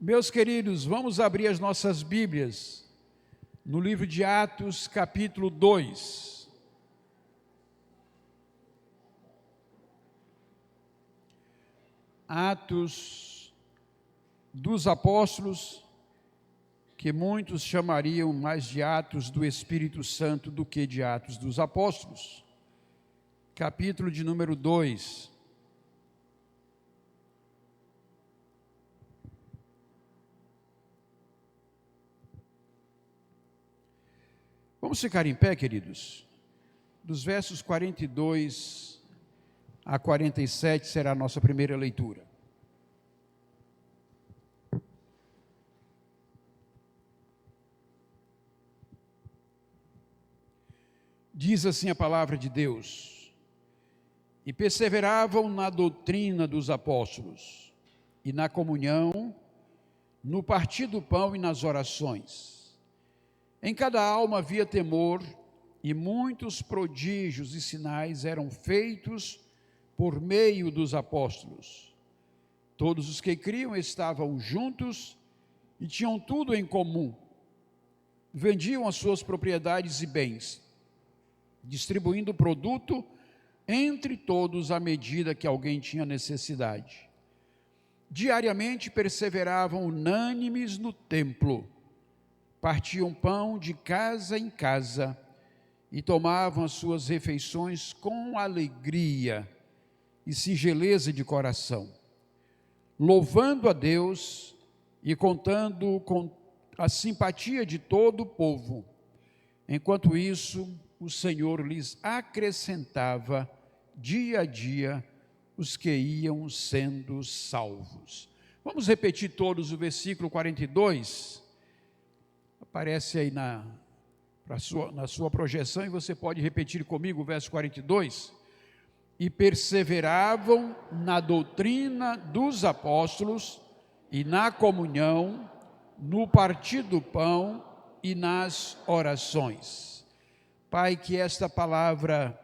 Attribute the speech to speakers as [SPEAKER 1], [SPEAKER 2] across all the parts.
[SPEAKER 1] Meus queridos, vamos abrir as nossas Bíblias no livro de Atos, capítulo 2. Atos dos Apóstolos, que muitos chamariam mais de Atos do Espírito Santo do que de Atos dos Apóstolos. Capítulo de número 2. Vamos ficar em pé, queridos? Dos versos 42 a 47 será a nossa primeira leitura. Diz assim a palavra de Deus: e perseveravam na doutrina dos apóstolos, e na comunhão, no partir do pão e nas orações. Em cada alma havia temor, e muitos prodígios e sinais eram feitos por meio dos apóstolos. Todos os que criam estavam juntos e tinham tudo em comum. Vendiam as suas propriedades e bens, distribuindo o produto entre todos à medida que alguém tinha necessidade. Diariamente perseveravam unânimes no templo, partiam pão de casa em casa e tomavam as suas refeições com alegria e singeleza de coração, louvando a Deus e contando com a simpatia de todo o povo. Enquanto isso, o Senhor lhes acrescentava dia a dia os que iam sendo salvos. Vamos repetir todos o versículo 42. Aparece aí na sua projeção, e você pode repetir comigo o verso 42. E perseveravam na doutrina dos apóstolos e na comunhão, no partir do pão e nas orações. Pai, que esta palavra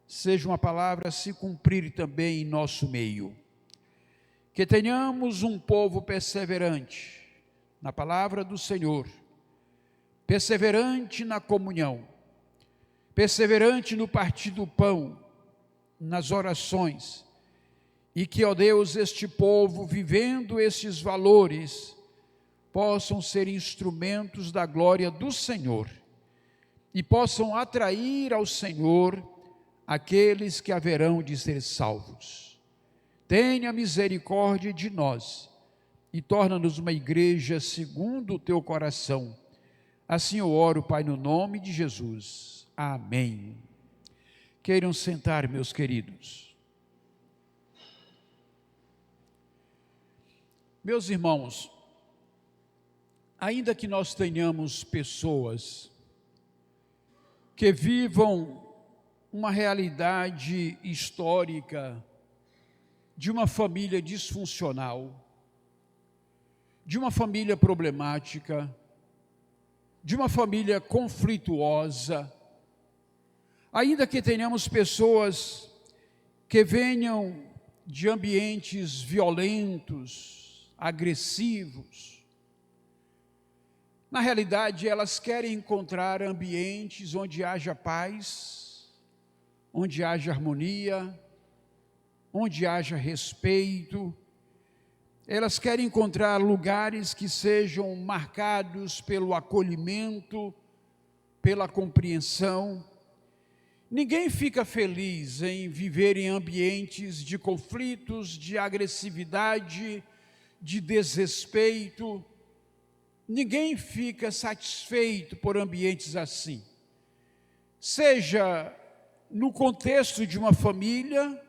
[SPEAKER 1] seja uma palavra a se cumprir também em nosso meio. Que tenhamos um povo perseverante na palavra do Senhor, perseverante na comunhão, perseverante no partir do pão, nas orações, e que, ó Deus, este povo, vivendo esses valores, possam ser instrumentos da glória do Senhor, e possam atrair ao Senhor aqueles que haverão de ser salvos. Tenha misericórdia de nós, e torna-nos uma igreja segundo o teu coração. Assim eu oro, Pai, no nome de Jesus. Amém. Queiram sentar, meus queridos. Meus irmãos, ainda que nós tenhamos pessoas que vivam uma realidade histórica de uma família disfuncional, de uma família problemática, de uma família conflituosa, ainda que tenhamos pessoas que venham de ambientes violentos, agressivos, na realidade elas querem encontrar ambientes onde haja paz, onde haja harmonia, onde haja respeito. Elas querem encontrar lugares que sejam marcados pelo acolhimento, pela compreensão. Ninguém fica feliz em viver em ambientes de conflitos, de agressividade, de desrespeito. Ninguém fica satisfeito por ambientes assim. Seja no contexto de uma família,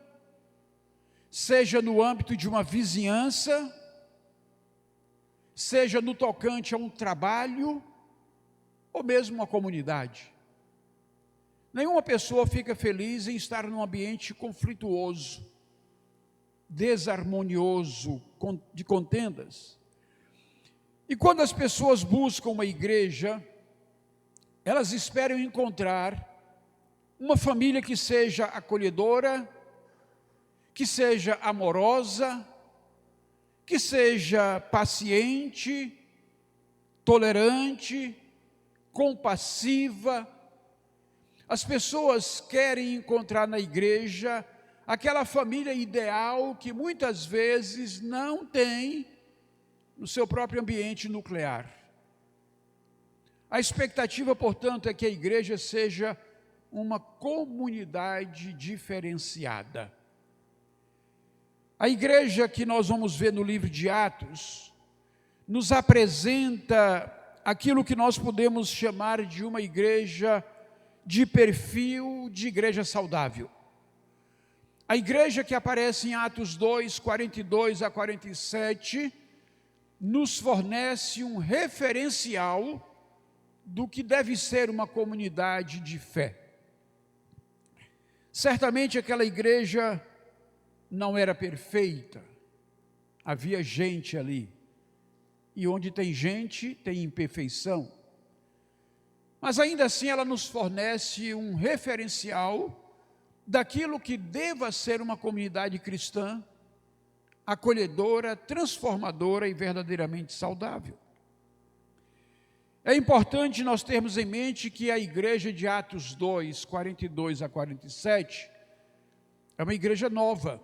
[SPEAKER 1] seja no âmbito de uma vizinhança, seja no tocante a um trabalho, ou mesmo uma comunidade. Nenhuma pessoa fica feliz em estar num ambiente conflituoso, desarmonioso, de contendas. E quando as pessoas buscam uma igreja, elas esperam encontrar uma família que seja acolhedora, que seja amorosa, que seja paciente, tolerante, compassiva. As pessoas querem encontrar na igreja aquela família ideal que muitas vezes não tem no seu próprio ambiente nuclear. A expectativa, portanto, é que a igreja seja uma comunidade diferenciada. A igreja que nós vamos ver no livro de Atos nos apresenta aquilo que nós podemos chamar de uma igreja de perfil de igreja saudável. A igreja que aparece em Atos 2, 42 a 47, nos fornece um referencial do que deve ser uma comunidade de fé. Certamente aquela igreja não era perfeita, havia gente ali, e onde tem gente, tem imperfeição. Mas ainda assim ela nos fornece um referencial daquilo que deva ser uma comunidade cristã, acolhedora, transformadora e verdadeiramente saudável. É importante nós termos em mente que a igreja de Atos 2, 42 a 47, é uma igreja nova,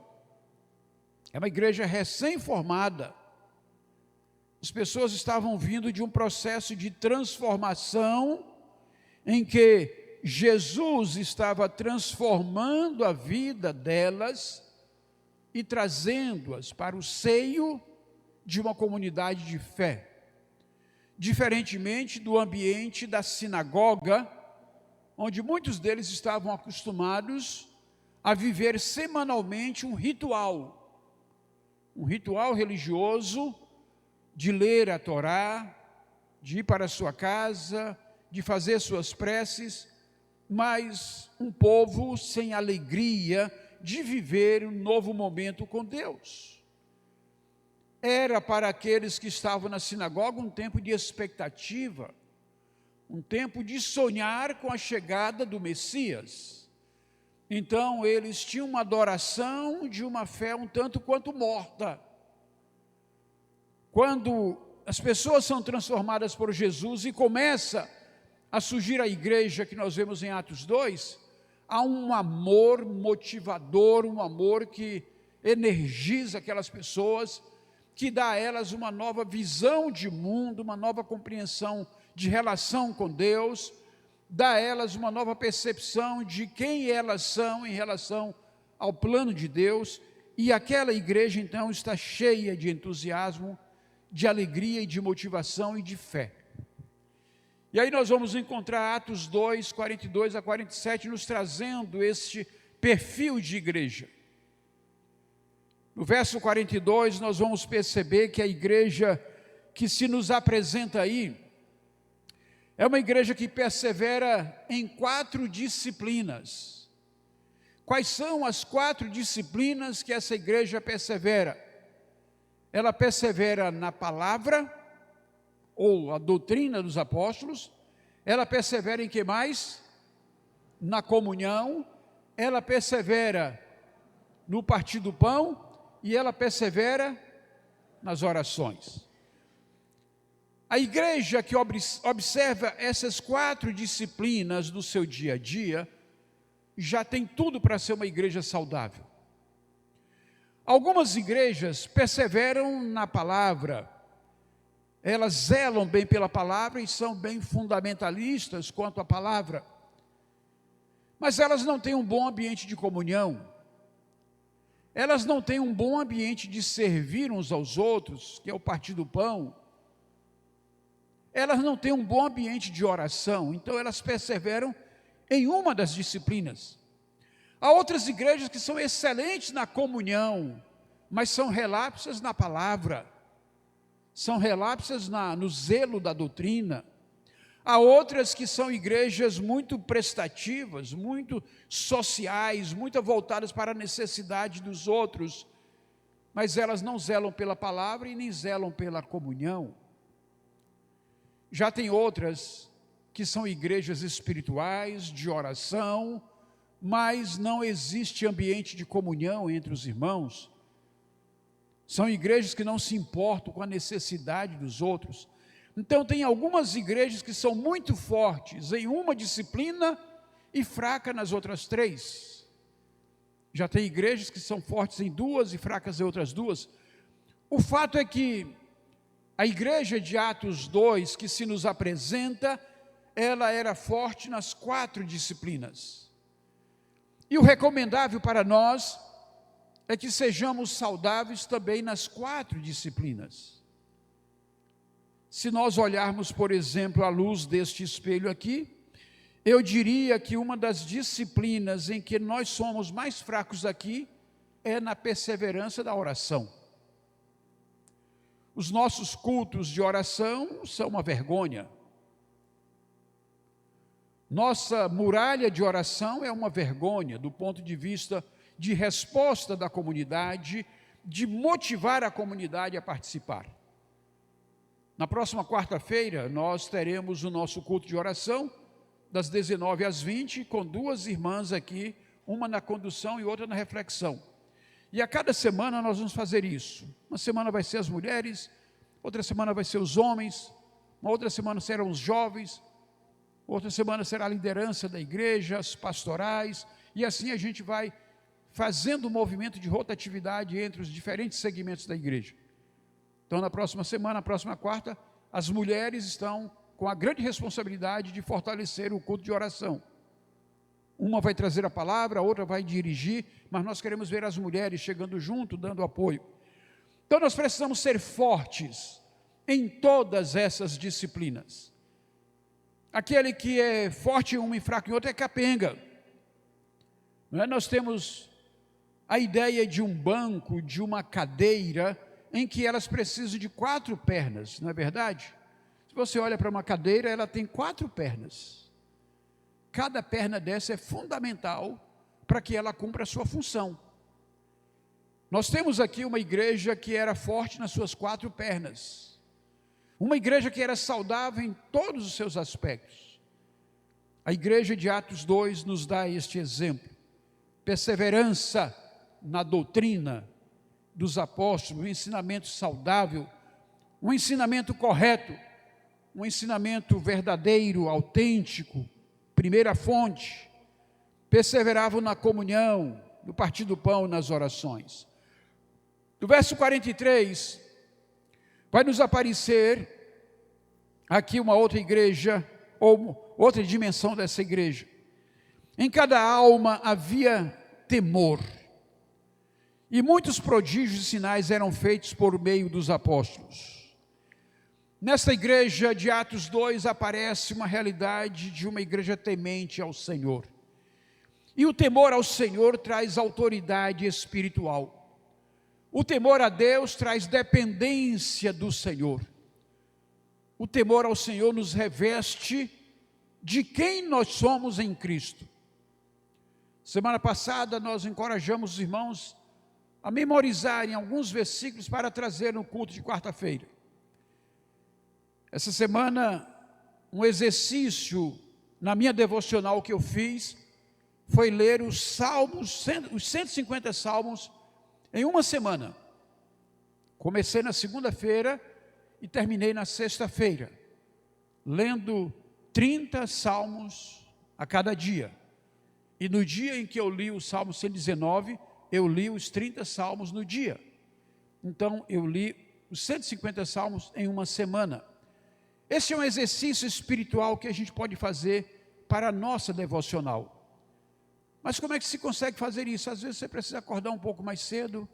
[SPEAKER 1] é uma igreja recém-formada. As pessoas estavam vindo de um processo de transformação, em que Jesus estava transformando a vida delas e trazendo-as para o seio de uma comunidade de fé. Diferentemente do ambiente da sinagoga, onde muitos deles estavam acostumados a viver semanalmente um ritual religioso, de ler a Torá, de ir para a sua casa, de fazer suas preces, mas um povo sem alegria de viver um novo momento com Deus. Era para aqueles que estavam na sinagoga um tempo de expectativa, um tempo de sonhar com a chegada do Messias. Então eles tinham uma adoração de uma fé um tanto quanto morta. Quando as pessoas são transformadas por Jesus e começa a surgir a igreja que nós vemos em Atos 2, há um amor motivador, um amor que energiza aquelas pessoas, que dá a elas uma nova visão de mundo, uma nova compreensão de relação com Deus, dá a elas uma nova percepção de quem elas são em relação ao plano de Deus, e aquela igreja então está cheia de entusiasmo, de alegria e de motivação e de fé. E aí nós vamos encontrar Atos 2, 42 a 47, nos trazendo este perfil de igreja. No verso 42, nós vamos perceber que a igreja que se nos apresenta aí é uma igreja que persevera em 4 disciplinas. Quais são as 4 disciplinas que essa igreja persevera? Ela persevera na palavra, ou a doutrina dos apóstolos. Ela persevera em que mais? Na comunhão. Ela persevera no partir do pão. E ela persevera nas orações. A igreja que observa essas 4 disciplinas no seu dia a dia, já tem tudo para ser uma igreja saudável. Algumas igrejas perseveram na palavra, elas zelam bem pela palavra e são bem fundamentalistas quanto à palavra, mas elas não têm um bom ambiente de comunhão. Elas não têm um bom ambiente de servir uns aos outros, que é o partir do pão. Elas não têm um bom ambiente de oração, então elas perseveram em uma das disciplinas. Há outras igrejas que são excelentes na comunhão, mas são relapsas na palavra, são relapsas no zelo da doutrina. Há outras que são igrejas muito prestativas, muito sociais, muito voltadas para a necessidade dos outros, mas elas não zelam pela palavra e nem zelam pela comunhão. Já tem outras que são igrejas espirituais, de oração, mas não existe ambiente de comunhão entre os irmãos. São igrejas que não se importam com a necessidade dos outros. Então tem algumas igrejas que são muito fortes em uma disciplina e fraca nas outras 3. Já tem igrejas que são fortes em 2 e fracas em outras 2. O fato é que a igreja de Atos 2, que se nos apresenta, ela era forte nas 4 disciplinas. E o recomendável para nós é que sejamos saudáveis também nas 4 disciplinas. Se nós olharmos, por exemplo, à luz deste espelho aqui, eu diria que uma das disciplinas em que nós somos mais fracos aqui é na perseverança da oração. Os nossos cultos de oração são uma vergonha. Nossa muralha de oração é uma vergonha do ponto de vista de resposta da comunidade, de motivar a comunidade a participar. Na próxima quarta-feira, nós teremos o nosso culto de oração, das 19 às 20, com 2 irmãs aqui, uma na condução e outra na reflexão. E a cada semana nós vamos fazer isso. Uma semana vai ser as mulheres, outra semana vai ser os homens, uma outra semana serão os jovens, outra semana será a liderança da igreja, as pastorais, e assim a gente vai fazendo um movimento de rotatividade entre os diferentes segmentos da igreja. Então, na próxima semana, na próxima quarta, as mulheres estão com a grande responsabilidade de fortalecer o culto de oração. Uma vai trazer a palavra, a outra vai dirigir, mas nós queremos ver as mulheres chegando junto, dando apoio. Então, nós precisamos ser fortes em todas essas disciplinas. Aquele que é forte em uma e fraco em outra é capenga. Não é? Nós temos a ideia de um banco, de uma cadeira, em que elas precisam de 4 pernas, não é verdade? Se você olha para uma cadeira, ela tem 4 pernas. Cada perna dessa é fundamental para que ela cumpra a sua função. Nós temos aqui uma igreja que era forte nas suas 4 pernas. Uma igreja que era saudável em todos os seus aspectos. A igreja de Atos 2 nos dá este exemplo. Perseverança na doutrina dos apóstolos, um ensinamento saudável, um ensinamento correto, um ensinamento verdadeiro, autêntico, primeira fonte. Perseveravam na comunhão, no partir do pão, nas orações. No verso 43, vai nos aparecer aqui uma outra igreja, ou outra dimensão dessa igreja. Em cada alma havia temor, e muitos prodígios e sinais eram feitos por meio dos apóstolos. Nesta igreja de Atos 2 aparece uma realidade de uma igreja temente ao Senhor. E o temor ao Senhor traz autoridade espiritual. O temor a Deus traz dependência do Senhor. O temor ao Senhor nos reveste de quem nós somos em Cristo. Semana passada nós encorajamos os irmãos a memorizarem alguns versículos para trazer no culto de quarta-feira. Essa semana, um exercício na minha devocional que eu fiz foi ler os salmos, os 150 salmos em uma semana. Comecei na segunda-feira e terminei na sexta-feira, lendo 30 salmos a cada dia. E no dia em que eu li o Salmo 119, eu li os 30 salmos no dia. Então, eu li os 150 salmos em uma semana. Esse é um exercício espiritual que a gente pode fazer para a nossa devocional. Mas como é que se consegue fazer isso? Às vezes você precisa acordar um pouco mais cedo,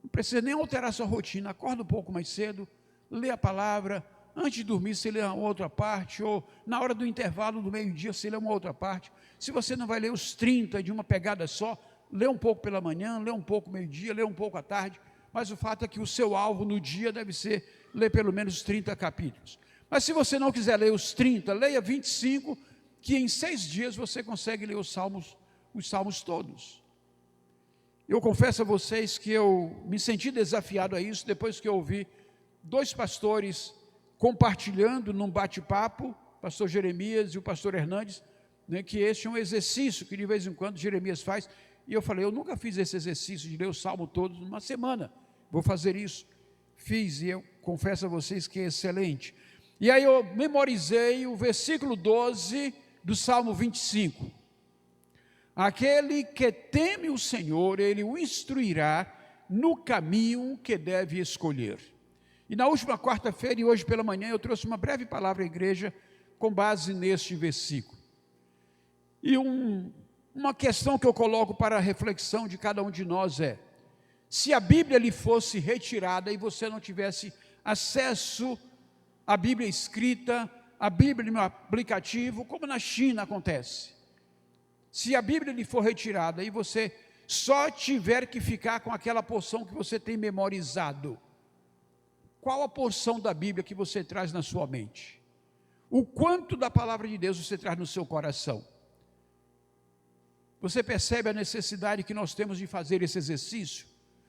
[SPEAKER 1] não precisa nem alterar sua rotina, acorda um pouco mais cedo, lê a palavra, antes de dormir você lê uma outra parte, ou na hora do intervalo do meio-dia você lê uma outra parte. Se você não vai ler os 30 de uma pegada só, lê um pouco pela manhã, lê um pouco meio-dia, lê um pouco à tarde, mas o fato é que o seu alvo no dia deve ser ler pelo menos 30 capítulos. Mas se você não quiser ler os 30, leia 25, que em 6 dias você consegue ler os salmos todos. Eu confesso a vocês que eu me senti desafiado a isso depois que eu ouvi 2 pastores compartilhando num bate-papo, o pastor Jeremias e o pastor Hernandes, né, que este é um exercício que de vez em quando Jeremias faz, e eu falei, eu nunca fiz esse exercício de ler o salmo todo numa semana, vou fazer isso. Fiz e eu confesso a vocês que é excelente. E aí eu memorizei o versículo 12 do Salmo 25. Aquele que teme o Senhor, Ele o instruirá no caminho que deve escolher. E na última quarta-feira e hoje pela manhã eu trouxe uma breve palavra à igreja com base neste versículo. E uma questão que eu coloco para a reflexão de cada um de nós é: se a Bíblia lhe fosse retirada e você não tivesse acesso à Bíblia escrita, à Bíblia no aplicativo, como na China acontece. Se a Bíblia lhe for retirada e você só tiver que ficar com aquela porção que você tem memorizado, qual a porção da Bíblia que você traz na sua mente? O quanto da palavra de Deus você traz no seu coração? Você percebe a necessidade que nós temos de fazer esse exercício,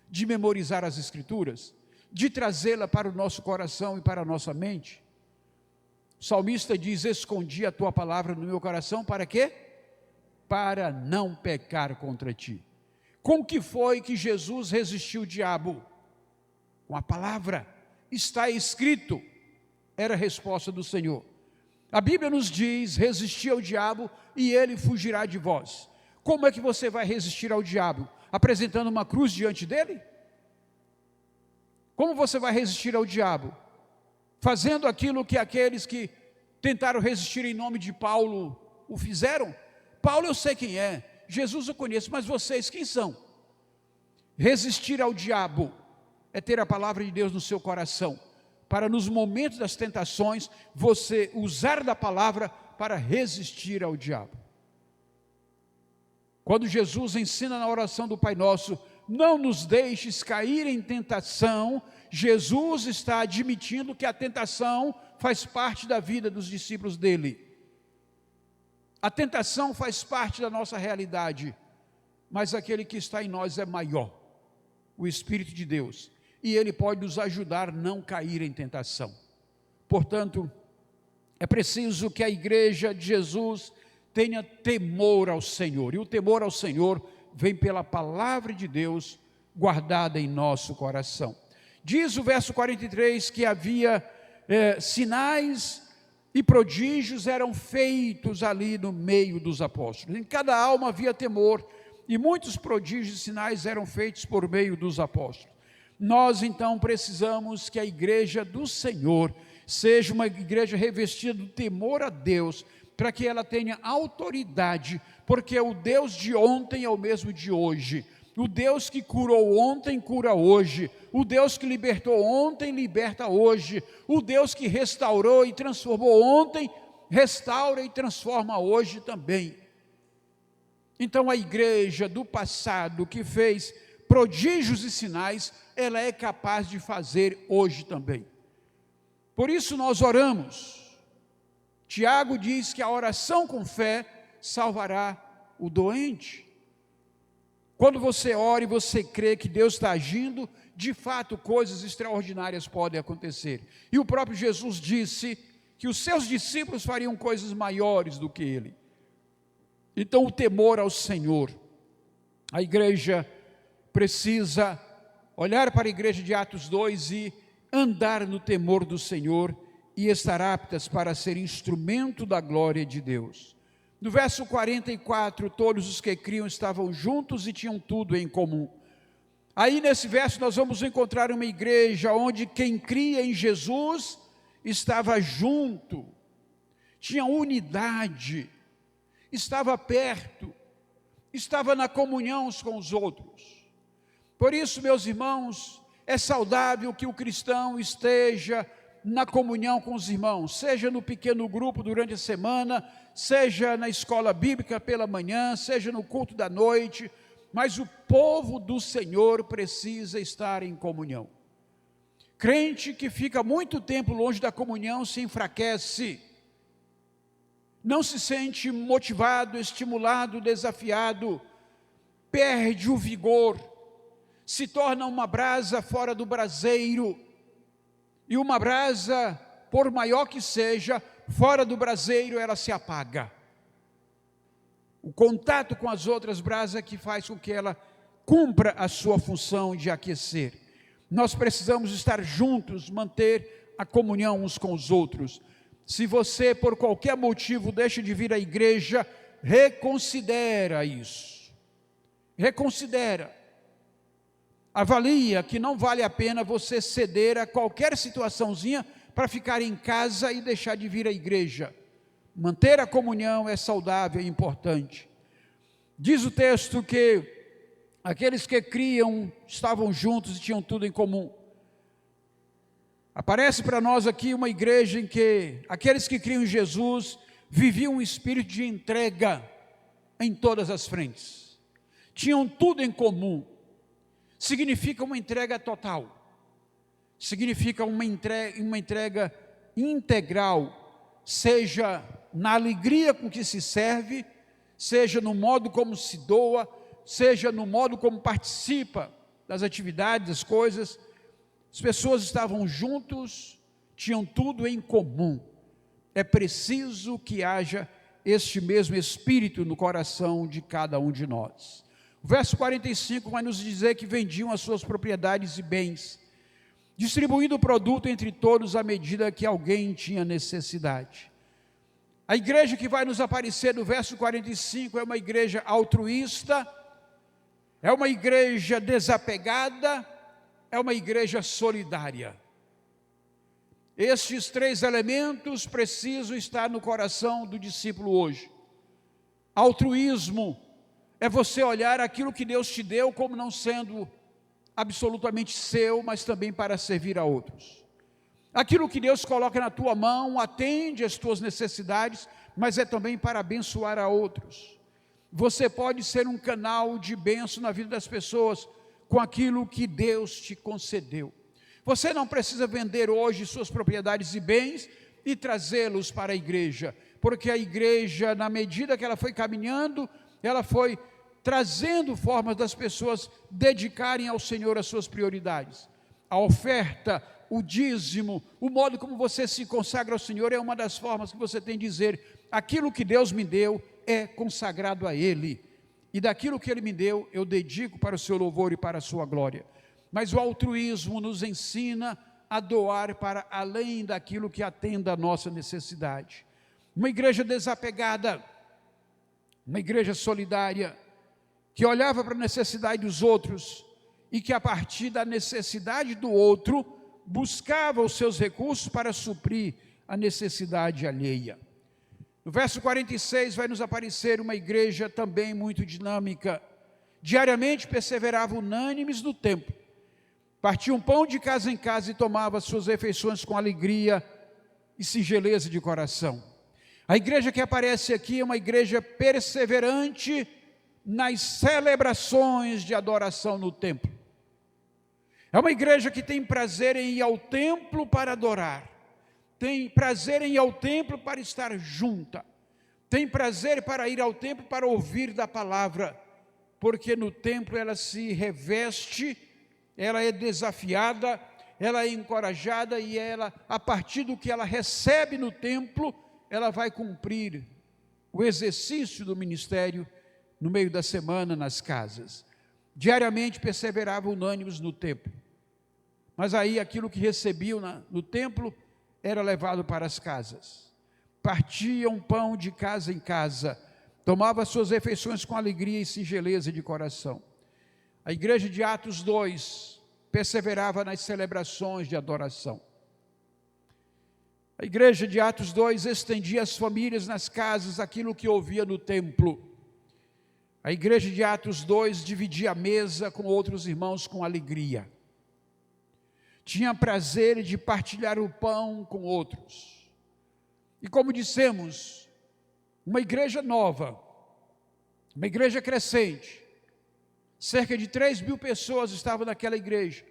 [SPEAKER 1] de memorizar as Escrituras, de trazê-la para o nosso coração e para a nossa mente? O salmista diz: escondi a tua palavra no meu coração, para quê? Para não pecar contra ti. Com que foi que Jesus resistiu o diabo? Com a palavra. Está escrito, era a resposta do Senhor. A Bíblia nos diz: resistir ao diabo e ele fugirá de vós. Como é que você vai resistir ao diabo? Apresentando uma cruz diante dele? Como você vai resistir ao diabo? Fazendo aquilo que aqueles que tentaram resistir em nome de Paulo o fizeram? Paulo eu sei quem é, Jesus eu conheço, mas vocês quem são? Resistir ao diabo é ter a palavra de Deus no seu coração, para nos momentos das tentações, você usar da palavra para resistir ao diabo. Quando Jesus ensina na oração do Pai Nosso: não nos deixes cair em tentação, Jesus está admitindo que a tentação faz parte da vida dos discípulos dele. A tentação faz parte da nossa realidade, mas aquele que está em nós é maior, o Espírito de Deus, e ele pode nos ajudar a não cair em tentação. Portanto, é preciso que a igreja de Jesus tenha temor ao Senhor, e o temor ao Senhor vem pela palavra de Deus guardada em nosso coração. Diz o verso 43 que havia sinais e prodígios eram feitos ali no meio dos apóstolos. Em cada alma havia temor, e muitos prodígios e sinais eram feitos por meio dos apóstolos. Nós então precisamos que a igreja do Senhor seja uma igreja revestida do temor a Deus, para que ela tenha autoridade, porque o Deus de ontem é o mesmo de hoje. O Deus que curou ontem, cura hoje. O Deus que libertou ontem, liberta hoje. O Deus que restaurou e transformou ontem, restaura e transforma hoje também. Então a igreja do passado que fez prodígios e sinais, ela é capaz de fazer hoje também. Por isso nós oramos. Tiago diz que a oração com fé salvará o doente. Quando você ora e você crê que Deus está agindo, de fato coisas extraordinárias podem acontecer. E o próprio Jesus disse que os seus discípulos fariam coisas maiores do que ele. Então o temor ao Senhor, a igreja precisa olhar para a igreja de Atos 2 e andar no temor do Senhor e estar aptas para ser instrumento da glória de Deus. No verso 44, todos os que criam estavam juntos e tinham tudo em comum. Aí nesse verso nós vamos encontrar uma igreja onde quem cria em Jesus estava junto, tinha unidade, estava perto, estava na comunhão uns com os outros. Por isso, meus irmãos, é saudável que o cristão esteja na comunhão com os irmãos, seja no pequeno grupo durante a semana, seja na escola bíblica pela manhã, seja no culto da noite, mas o povo do Senhor precisa estar em comunhão. Crente que fica muito tempo longe da comunhão se enfraquece, não se sente motivado, estimulado, desafiado, perde o vigor, se torna uma brasa fora do braseiro, e uma brasa, por maior que seja, fora do braseiro ela se apaga. O contato com as outras brasas é que faz com que ela cumpra a sua função de aquecer. nós precisamos estar juntos, manter a comunhão uns com os outros. Se você, por qualquer motivo, deixa de vir à igreja, reconsidera isso. Reconsidera. Avalia que não vale a pena você ceder a qualquer situaçãozinha para ficar em casa e deixar de vir à igreja. Manter a comunhão é saudável e importante. Diz o texto que aqueles que criam estavam juntos e tinham tudo em comum. Aparece para nós aqui uma igreja em que aqueles que criam em Jesus viviam um espírito de entrega em todas as frentes. Tinham tudo em comum. Significa uma entrega total. Significa uma entrega integral, seja na alegria com que se serve, seja no modo como se doa, seja no modo como participa das atividades, das coisas. As pessoas estavam juntos, tinham tudo em comum. É preciso que haja este mesmo espírito no coração de cada um de nós. O verso 45 vai nos dizer que vendiam as suas propriedades e bens, distribuindo o produto entre todos à medida que alguém tinha necessidade. A igreja que vai nos aparecer no verso 45 é uma igreja altruísta, é uma igreja desapegada, é uma igreja solidária. Estes três elementos precisam estar no coração do discípulo hoje. Altruísmo é você olhar aquilo que Deus te deu como não sendo absolutamente seu, mas também para servir a outros. Aquilo que Deus coloca na tua mão atende às tuas necessidades, mas é também para abençoar a outros. Você pode ser um canal de bênção na vida das pessoas com aquilo que Deus te concedeu. Você não precisa vender hoje suas propriedades e bens e trazê-los para a igreja, porque a igreja, na medida que ela foi caminhando, ela foi trazendo formas das pessoas dedicarem ao Senhor as suas prioridades. A oferta, o dízimo, o modo como você se consagra ao Senhor é uma das formas que você tem de dizer: aquilo que Deus me deu é consagrado a Ele, e daquilo que Ele me deu eu dedico para o seu louvor e para a sua glória. Mas o altruísmo nos ensina a doar para além daquilo que atenda a nossa necessidade. Uma igreja desapegada, uma igreja solidária, que olhava para a necessidade dos outros e que a partir da necessidade do outro buscava os seus recursos para suprir a necessidade alheia. No verso 46 vai nos aparecer uma igreja também muito dinâmica. Diariamente perseverava unânimes no templo, partiam pão de casa em casa e tomava suas refeições com alegria e singeleza de coração. A igreja que aparece aqui é uma igreja perseverante nas celebrações de adoração no templo. É uma igreja que tem prazer em ir ao templo para adorar, tem prazer em ir ao templo para estar junta, tem prazer para ir ao templo para ouvir da palavra, porque no templo ela se reveste, ela é desafiada, ela é encorajada e ela, a partir do que ela recebe no templo, ela vai cumprir o exercício do ministério no meio da semana nas casas. Diariamente perseveravam unânimes no templo. Mas aí aquilo que recebiam no templo era levado para as casas. Partiam pão de casa em casa, tomavam suas refeições com alegria e singeleza de coração. A igreja de Atos 2 perseverava nas celebrações de adoração. A igreja de Atos 2 estendia às famílias nas casas aquilo que ouvia no templo. A igreja de Atos 2 dividia a mesa com outros irmãos com alegria. Tinha prazer de partilhar o pão com outros. E como dissemos, uma igreja nova, uma igreja crescente, cerca de 3.000 pessoas estavam naquela igreja.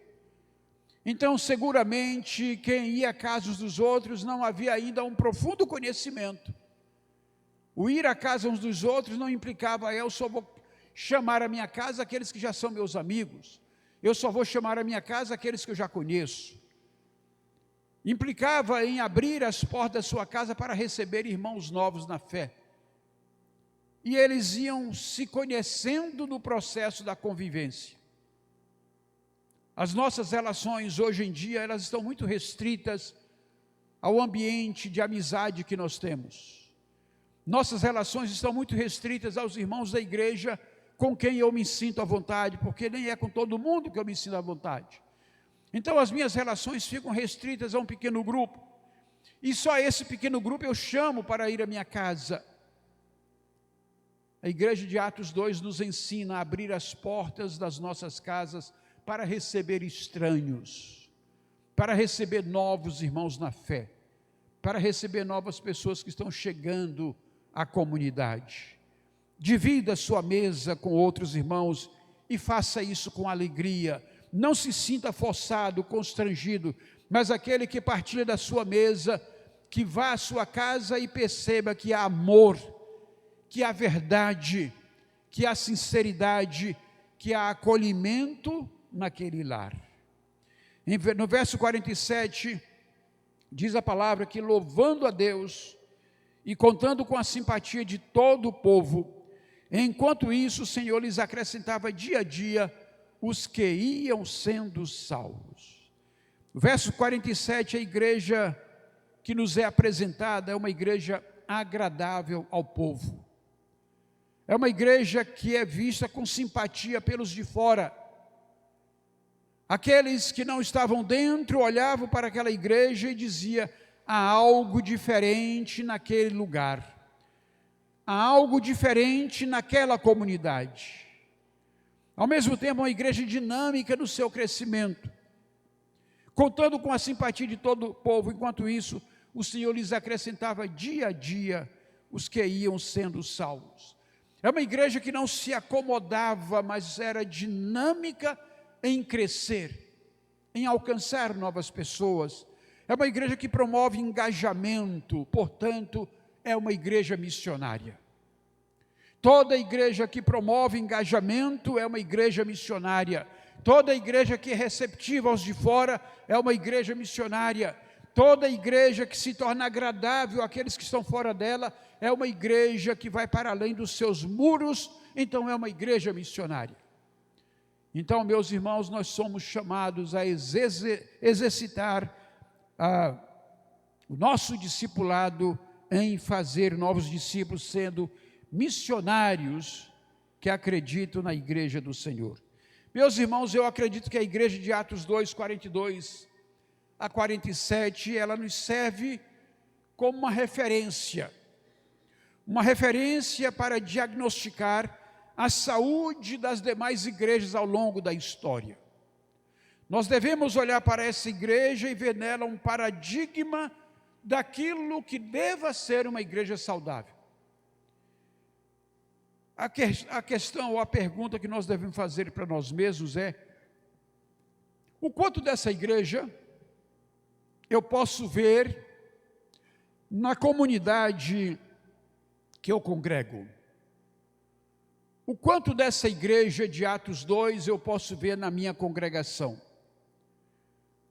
[SPEAKER 1] Então, seguramente, quem ia à casa dos outros não havia ainda um profundo conhecimento. O ir à casa uns dos outros não implicava: eu só vou chamar a minha casa aqueles que já são meus amigos, eu só vou chamar a minha casa aqueles que eu já conheço. Implicava em abrir as portas da sua casa para receber irmãos novos na fé. E eles iam se conhecendo no processo da convivência. As nossas relações hoje em dia, elas estão muito restritas ao ambiente de amizade que nós temos. Nossas relações estão muito restritas aos irmãos da igreja com quem eu me sinto à vontade, porque nem é com todo mundo que eu me sinto à vontade. Então as minhas relações ficam restritas a um pequeno grupo, e só esse pequeno grupo eu chamo para ir à minha casa. A igreja de Atos 2 nos ensina a abrir as portas das nossas casas para receber estranhos, para receber novos irmãos na fé, para receber novas pessoas que estão chegando à comunidade. Divida a sua mesa com outros irmãos e faça isso com alegria. Não se sinta forçado, constrangido, mas aquele que partilha da sua mesa, que vá à sua casa e perceba que há amor, que há verdade, que há sinceridade, que há acolhimento naquele lar. No verso 47, diz a palavra que louvando a Deus e contando com a simpatia de todo o povo, enquanto isso o Senhor lhes acrescentava dia a dia os que iam sendo salvos. O verso 47, a igreja que nos é apresentada é uma igreja agradável ao povo. É uma igreja que é vista com simpatia pelos de fora. Aqueles que não estavam dentro olhavam para aquela igreja e diziam: há algo diferente naquele lugar, há algo diferente naquela comunidade. Ao mesmo tempo, uma igreja dinâmica no seu crescimento, contando com a simpatia de todo o povo. Enquanto isso, o Senhor lhes acrescentava dia a dia os que iam sendo salvos. É uma igreja que não se acomodava, mas era dinâmica em crescer, em alcançar novas pessoas. É uma igreja que promove engajamento, portanto, é uma igreja missionária. Toda igreja que promove engajamento é uma igreja missionária. Toda igreja que é receptiva aos de fora é uma igreja missionária. Toda igreja que se torna agradável àqueles que estão fora dela é uma igreja que vai para além dos seus muros, então é uma igreja missionária. Então, meus irmãos, nós somos chamados a exercitar o nosso discipulado em fazer novos discípulos, sendo missionários que acreditam na igreja do Senhor. Meus irmãos, eu acredito que a igreja de Atos 2, 42 a 47, ela nos serve como uma referência para diagnosticar a saúde das demais igrejas ao longo da história. Nós devemos olhar para essa igreja e ver nela um paradigma daquilo que deva ser uma igreja saudável. A questão ou a pergunta que nós devemos fazer para nós mesmos é: o quanto dessa igreja eu posso ver na comunidade que eu congrego? O quanto dessa igreja de Atos 2 eu posso ver na minha congregação?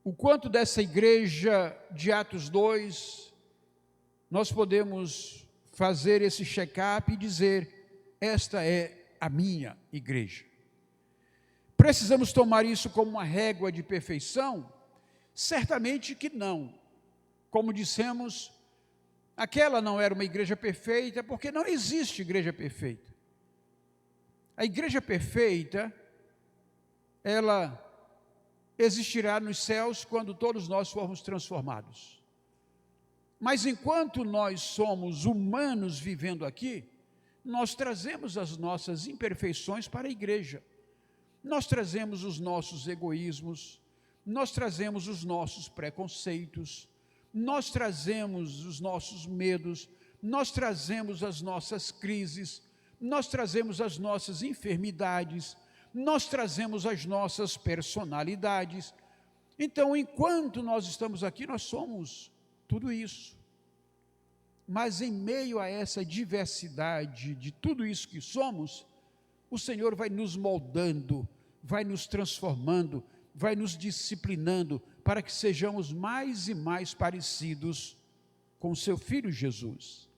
[SPEAKER 1] O quanto dessa igreja de Atos 2 nós podemos fazer esse check-up e dizer: esta é a minha igreja? Precisamos tomar isso como uma régua de perfeição? Certamente que não. Como dissemos, aquela não era uma igreja perfeita, porque não existe igreja perfeita. A igreja perfeita, ela existirá nos céus quando todos nós formos transformados. Mas enquanto nós somos humanos vivendo aqui, nós trazemos as nossas imperfeições para a igreja. Nós trazemos os nossos egoísmos, nós trazemos os nossos preconceitos, nós trazemos os nossos medos, nós trazemos as nossas crises, nós trazemos as nossas enfermidades, nós trazemos as nossas personalidades. Então, enquanto nós estamos aqui, nós somos tudo isso. Mas em meio a essa diversidade de tudo isso que somos, o Senhor vai nos moldando, vai nos transformando, vai nos disciplinando, para que sejamos mais e mais parecidos com o seu Filho Jesus.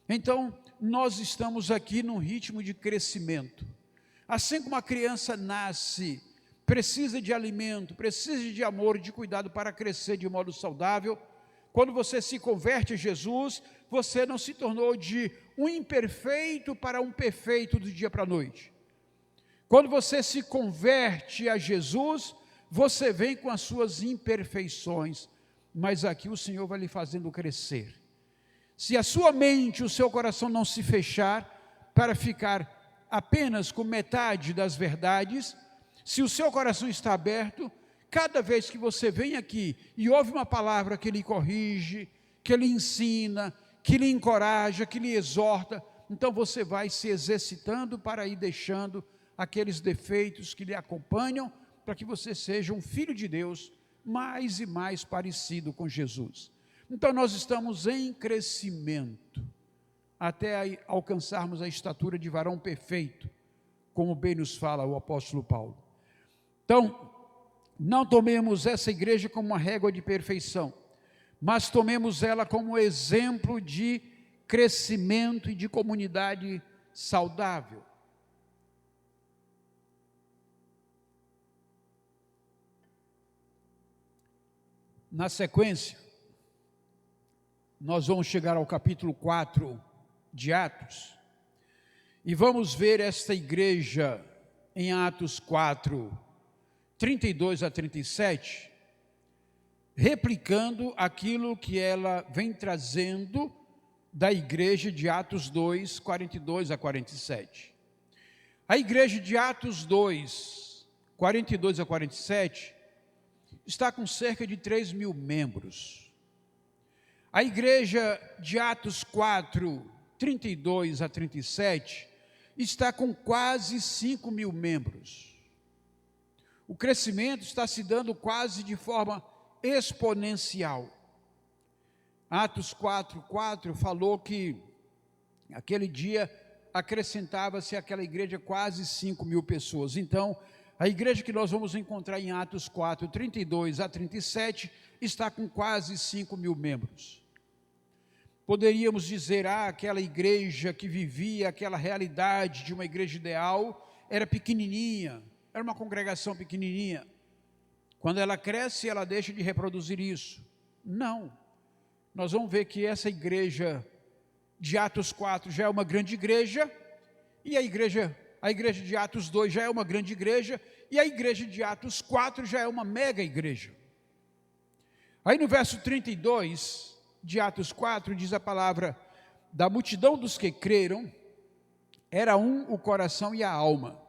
[SPEAKER 1] Então, nós estamos aqui num ritmo de crescimento. Assim como a criança nasce precisa de alimento, precisa de amor, de cuidado para crescer de modo saudável. Quando você se converte a Jesus, você não se tornou de um imperfeito para um perfeito do dia para a noite. Quando você se converte a Jesus, você vem com as suas imperfeições, mas aqui o Senhor vai lhe fazendo crescer. Se a sua mente, o seu coração não se fechar para ficar apenas com metade das verdades, se o seu coração está aberto, cada vez que você vem aqui e ouve uma palavra que lhe corrige, que lhe ensina, que lhe encoraja, que lhe exorta, então você vai se exercitando para ir deixando aqueles defeitos que lhe acompanham, para que você seja um filho de Deus mais e mais parecido com Jesus. Então nós estamos em crescimento, até alcançarmos a estatura de varão perfeito, como bem nos fala o apóstolo Paulo. Então, não tomemos essa igreja como uma régua de perfeição, mas tomemos ela como exemplo de crescimento e de comunidade saudável. Na sequência, nós vamos chegar ao capítulo 4 de Atos, e vamos ver esta igreja em Atos 4, 32 a 37, replicando aquilo que ela vem trazendo da igreja de Atos 2, 42 a 47. A igreja de Atos 2, 42 a 47, está com cerca de 3.000 membros. A igreja de Atos 4, 32 a 37, está com quase 5.000 membros. O crescimento está se dando quase de forma exponencial. Atos 4:4 falou que aquele dia acrescentava-se àquela igreja quase 5.000 pessoas. Então, a igreja que nós vamos encontrar em Atos 4, 32 a 37, está com quase 5.000 membros. Poderíamos dizer, aquela igreja que vivia aquela realidade de uma igreja ideal, era pequenininha, era uma congregação pequenininha. Quando ela cresce, ela deixa de reproduzir isso. Não. Nós vamos ver que essa igreja de Atos 4 já é uma grande igreja, e a igreja de Atos 2 já é uma grande igreja, e a igreja de Atos 4 já é uma mega igreja. Aí no verso 32 de Atos 4 diz a palavra: da multidão dos que creram, era um o coração e a alma.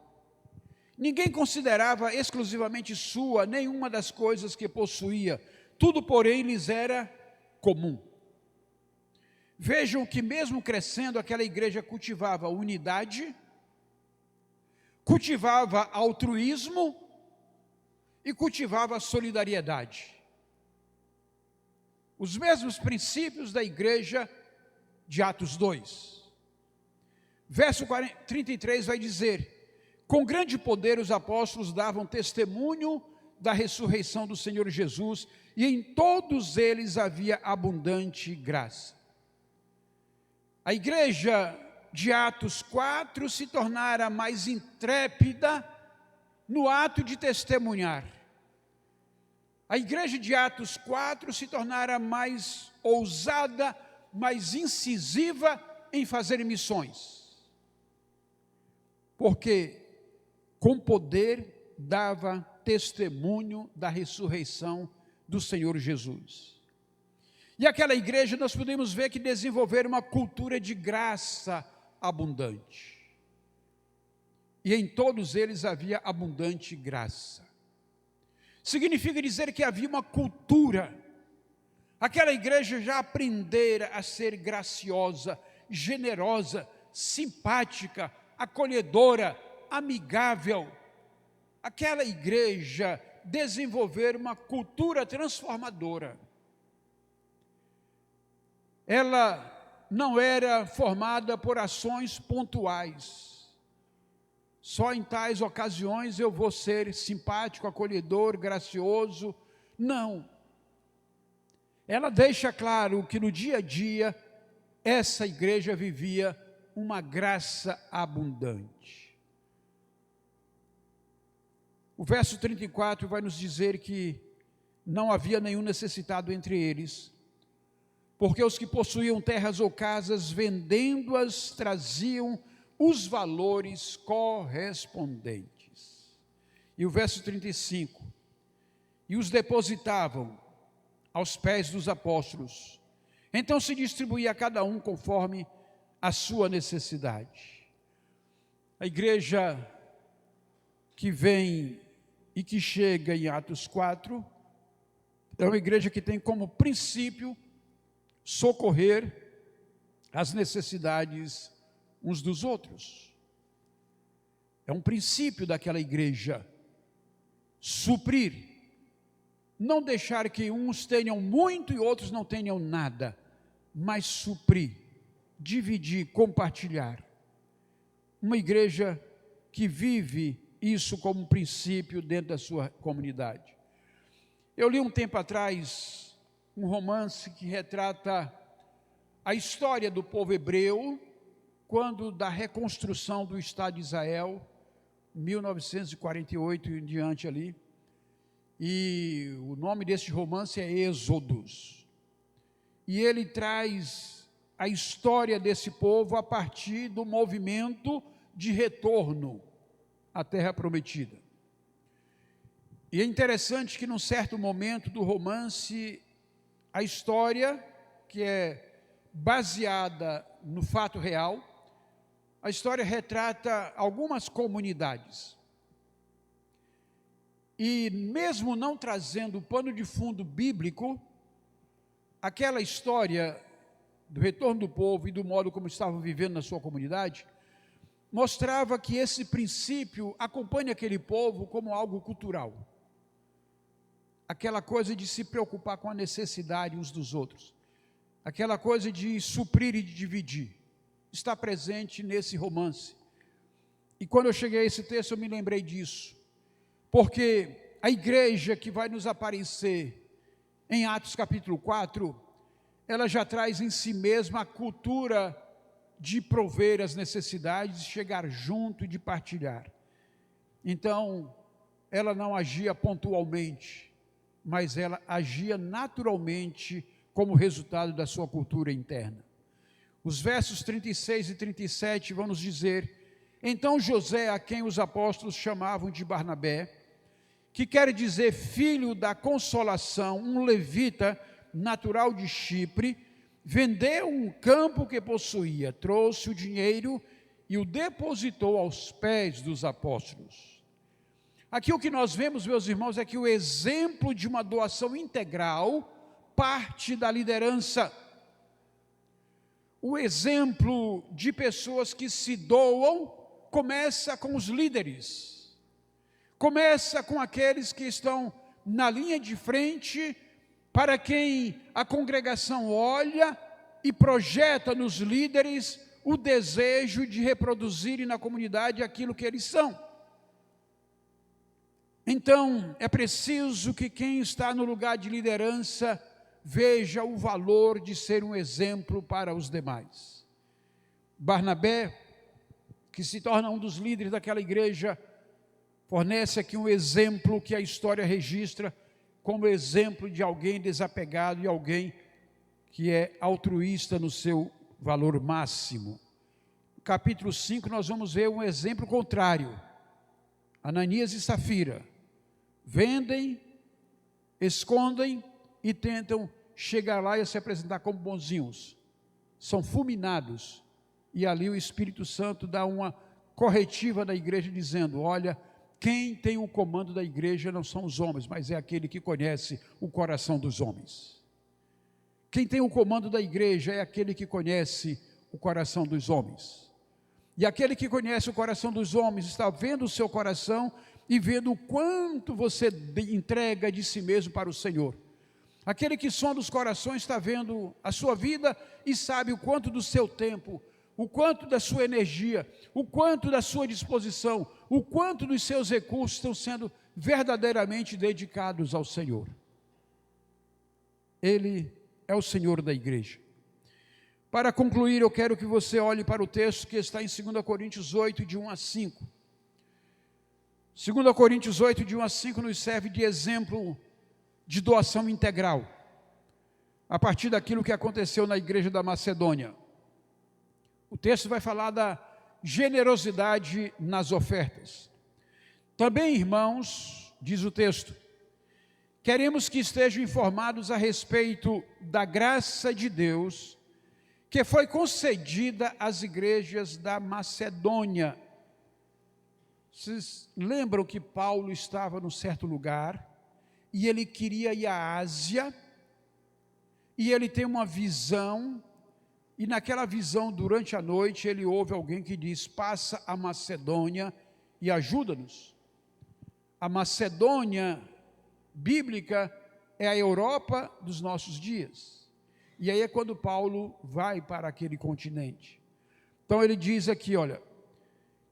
[SPEAKER 1] Ninguém considerava exclusivamente sua nenhuma das coisas que possuía, tudo porém lhes era comum. Vejam que mesmo crescendo, aquela igreja cultivava unidade, cultivava altruísmo e cultivava solidariedade. Os mesmos princípios da igreja de Atos 2. Verso 33 vai dizer: com grande poder os apóstolos davam testemunho da ressurreição do Senhor Jesus, e em todos eles havia abundante graça. A igreja de Atos 4 se tornara mais intrépida no ato de testemunhar. A igreja de Atos 4 se tornara mais ousada, mais incisiva em fazer missões. Porque com poder dava testemunho da ressurreição do Senhor Jesus. E aquela igreja nós podemos ver que desenvolveram uma cultura de graça abundante. E em todos eles havia abundante graça. Significa dizer que havia uma cultura. Aquela igreja já aprendera a ser graciosa, generosa, simpática, acolhedora, amigável. Aquela igreja desenvolver uma cultura transformadora. Ela não era formada por ações pontuais. Só em tais ocasiões eu vou ser simpático, acolhedor, gracioso. Não. Ela deixa claro que no dia a dia essa igreja vivia uma graça abundante. O verso 34 vai nos dizer que não havia nenhum necessitado entre eles, porque os que possuíam terras ou casas, vendendo-as, traziam os valores correspondentes. E o verso 35, e os depositavam aos pés dos apóstolos. Então se distribuía a cada um conforme a sua necessidade. A igreja que vem e que chega em Atos 4, é uma igreja que tem como princípio socorrer as necessidades uns dos outros. É um princípio daquela igreja, suprir, não deixar que uns tenham muito e outros não tenham nada, mas suprir, dividir, compartilhar. Uma igreja que vive isso como um princípio dentro da sua comunidade. Eu li um tempo atrás um romance que retrata a história do povo hebreu quando da reconstrução do Estado de Israel, 1948 e em diante ali. E o nome desse romance é Êxodos. E ele traz a história desse povo a partir do movimento de retorno à Terra Prometida. E é interessante que num certo momento do romance, a história, que é baseada no fato real, a história retrata algumas comunidades. E mesmo não trazendo o pano de fundo bíblico, aquela história do retorno do povo e do modo como estavam vivendo na sua comunidade, mostrava que esse princípio acompanha aquele povo como algo cultural. Aquela coisa de se preocupar com a necessidade uns dos outros. Aquela coisa de suprir e de dividir. Está presente nesse romance. E quando eu cheguei a esse texto, eu me lembrei disso. Porque a igreja que vai nos aparecer em Atos capítulo 4, ela já traz em si mesma a cultura de prover as necessidades, de chegar junto e de partilhar. Então, ela não agia pontualmente, mas ela agia naturalmente como resultado da sua cultura interna. Os versos 36 e 37 vão nos dizer: então José, a quem os apóstolos chamavam de Barnabé, que quer dizer filho da consolação, um levita natural de Chipre, vendeu um campo que possuía, trouxe o dinheiro e o depositou aos pés dos apóstolos. Aqui o que nós vemos, meus irmãos, é que o exemplo de uma doação integral parte da liderança. O exemplo de pessoas que se doam começa com os líderes. Começa com aqueles que estão na linha de frente, para quem a congregação olha e projeta nos líderes o desejo de reproduzirem na comunidade aquilo que eles são. Então, é preciso que quem está no lugar de liderança veja o valor de ser um exemplo para os demais. Barnabé, que se torna um dos líderes daquela igreja, fornece aqui um exemplo que a história registra como exemplo de alguém desapegado e alguém que é altruísta no seu valor máximo. No capítulo 5 nós vamos ver um exemplo contrário. Ananias e Safira vendem, escondem e tentam chegar lá e se apresentar como bonzinhos. São fulminados e ali o Espírito Santo dá uma corretiva da igreja dizendo: olha, quem tem o comando da igreja não são os homens, mas é aquele que conhece o coração dos homens. Quem tem o comando da igreja é aquele que conhece o coração dos homens. E aquele que conhece o coração dos homens está vendo o seu coração e vendo o quanto você entrega de si mesmo para o Senhor. Aquele que sonda os corações está vendo a sua vida e sabe o quanto do seu tempo, o quanto da sua energia, o quanto da sua disposição, o quanto dos seus recursos estão sendo verdadeiramente dedicados ao Senhor. Ele é o Senhor da igreja. Para concluir, eu quero que você olhe para o texto que está em 2 Coríntios 8, de 1 a 5. 2 Coríntios 8, de 1 a 5, nos serve de exemplo de doação integral, a partir daquilo que aconteceu na igreja da Macedônia. O texto vai falar da generosidade nas ofertas. Também, irmãos, diz o texto, queremos que estejam informados a respeito da graça de Deus que foi concedida às igrejas da Macedônia. Vocês lembram que Paulo estava num certo lugar e ele queria ir à Ásia, e ele tem uma visão, e naquela visão, durante a noite, ele ouve alguém que diz: passa a Macedônia e ajuda-nos. A Macedônia bíblica é a Europa dos nossos dias. E aí é quando Paulo vai para aquele continente. Então ele diz aqui, olha,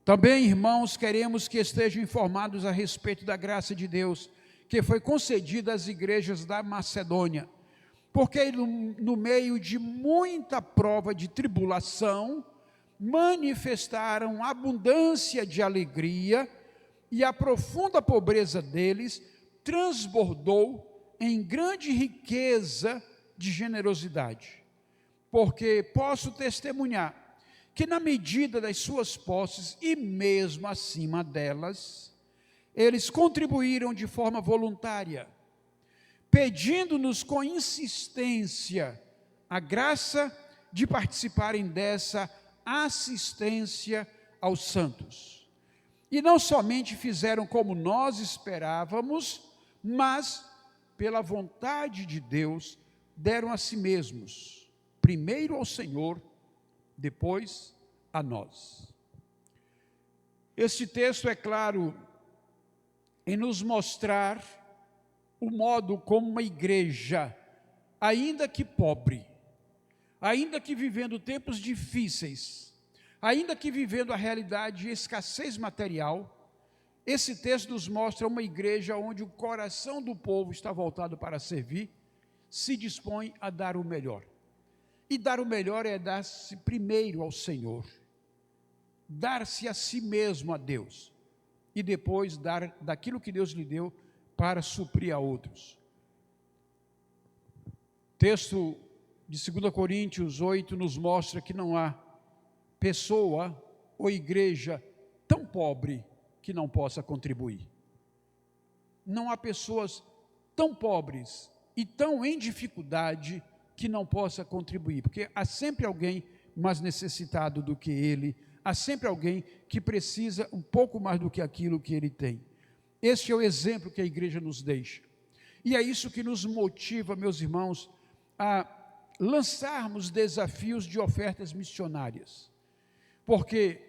[SPEAKER 1] também, irmãos, queremos que estejam informados a respeito da graça de Deus, que foi concedida às igrejas da Macedônia, porque no meio de muita prova de tribulação, manifestaram abundância de alegria, e a profunda pobreza deles transbordou em grande riqueza de generosidade. Porque posso testemunhar que na medida das suas posses e mesmo acima delas, eles contribuíram de forma voluntária, pedindo-nos com insistência a graça de participarem dessa assistência aos santos. E não somente fizeram como nós esperávamos, mas, pela vontade de Deus, deram a si mesmos, primeiro ao Senhor, depois a nós. Este texto é claro em nos mostrar o modo como uma igreja, ainda que pobre, ainda que vivendo tempos difíceis, ainda que vivendo a realidade de escassez material, esse texto nos mostra uma igreja onde o coração do povo está voltado para servir, se dispõe a dar o melhor. E dar o melhor é dar-se primeiro ao Senhor, dar-se a si mesmo a Deus, e depois dar daquilo que Deus lhe deu para suprir a outros. O texto de 2 Coríntios 8 nos mostra que não há pessoa ou igreja tão pobre que não possa contribuir. Não há pessoas tão pobres e tão em dificuldade que não possa contribuir, porque há sempre alguém mais necessitado do que ele, há sempre alguém que precisa um pouco mais do que aquilo que ele tem. Este é o exemplo que a igreja nos deixa. E é isso que nos motiva, meus irmãos, a lançarmos desafios de ofertas missionárias. Porque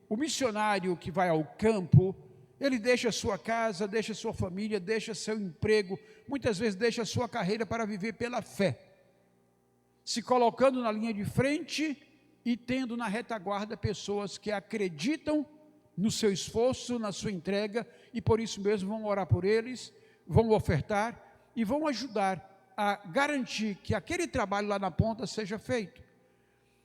[SPEAKER 1] o missionário que vai ao campo, ele deixa sua casa, deixa sua família, deixa seu emprego, muitas vezes deixa sua carreira para viver pela fé, se colocando na linha de frente e tendo na retaguarda pessoas que acreditam no seu esforço, na sua entrega, e por isso mesmo vão orar por eles, vão ofertar e vão ajudar a garantir que aquele trabalho lá na ponta seja feito.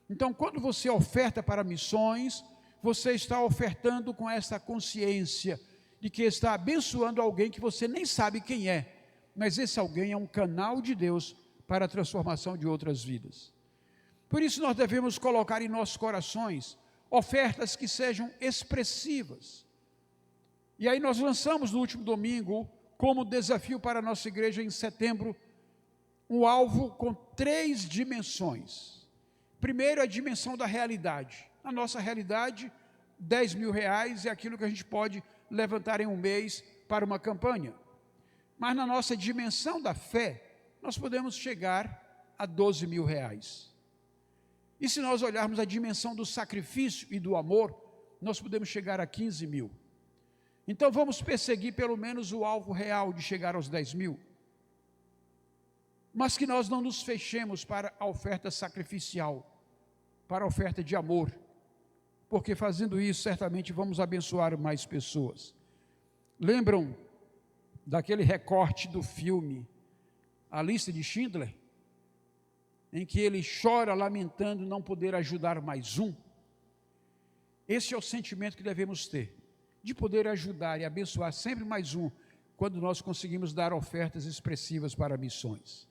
[SPEAKER 1] Então, quando você oferta para missões, você está ofertando com essa consciência de que está abençoando alguém que você nem sabe quem é, mas esse alguém é um canal de Deus para a transformação de outras vidas. Por isso nós devemos colocar em nossos corações ofertas que sejam expressivas. E aí nós lançamos no último domingo, como desafio para a nossa igreja em setembro, um alvo com 3 dimensões. Primeiro, a dimensão da realidade. A nossa realidade, R$10.000 é aquilo que a gente pode levantar em um mês para uma campanha. Mas na nossa dimensão da fé, nós podemos chegar a R$12.000. E se nós olharmos a dimensão do sacrifício e do amor, nós podemos chegar a 15.000. Então vamos perseguir pelo menos o alvo real de chegar aos 10.000. Mas que nós não nos fechemos para a oferta sacrificial, para a oferta de amor, porque fazendo isso certamente vamos abençoar mais pessoas. Lembram daquele recorte do filme A Lista de Schindler, em que ele chora lamentando não poder ajudar mais um? Esse é o sentimento que devemos ter. de poder ajudar e abençoar sempre mais um, quando nós conseguimos dar ofertas expressivas para missões.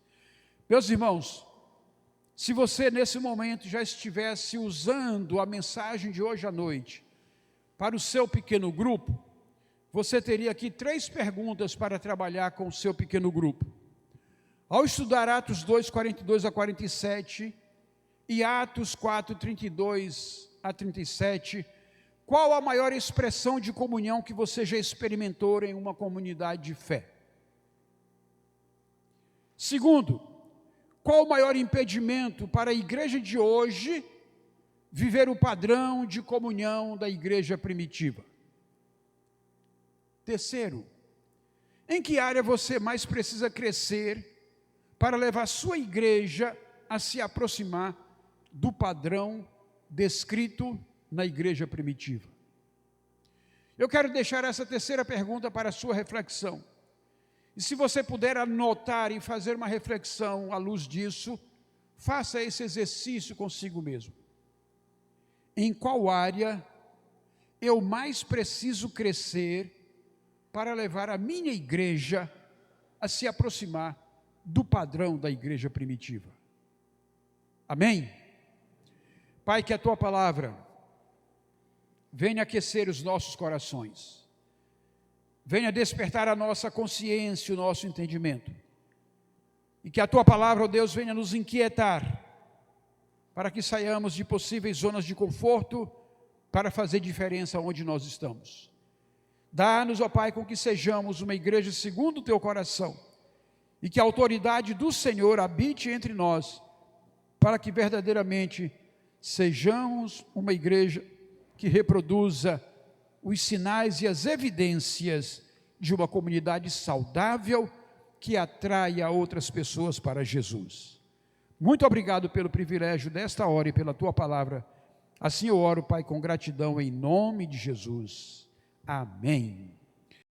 [SPEAKER 1] Meus irmãos, se você nesse momento já estivesse usando a mensagem de hoje à noite para o seu pequeno grupo, você teria aqui 3 perguntas para trabalhar com o seu pequeno grupo. Ao estudar Atos 2, 42 a 47 e Atos 4, 32 a 37, qual a maior expressão de comunhão que você já experimentou em uma comunidade de fé? Segundo, qual o maior impedimento para a igreja de hoje viver o padrão de comunhão da igreja primitiva? Terceiro, em que área você mais precisa crescer para levar sua igreja a se aproximar do padrão descrito na igreja primitiva? Eu quero deixar essa terceira pergunta para a sua reflexão. E se você puder anotar e fazer uma reflexão à luz disso, faça esse exercício consigo mesmo. Em qual área eu mais preciso crescer para levar a minha igreja a se aproximar do padrão da igreja primitiva? Amém? Pai, que a Tua palavra venha aquecer os nossos corações, venha despertar a nossa consciência, o nosso entendimento, e que a Tua palavra, ó Deus, venha nos inquietar, para que saiamos de possíveis zonas de conforto, para fazer diferença onde nós estamos. Dá-nos, ó Pai, com que sejamos uma igreja segundo o Teu coração, e que a autoridade do Senhor habite entre nós, para que verdadeiramente sejamos uma igreja que reproduza os sinais e as evidências de uma comunidade saudável, que atraia outras pessoas para Jesus. Muito obrigado pelo privilégio desta hora e pela Tua palavra. Assim eu oro, Pai, com gratidão em nome de Jesus. Amém.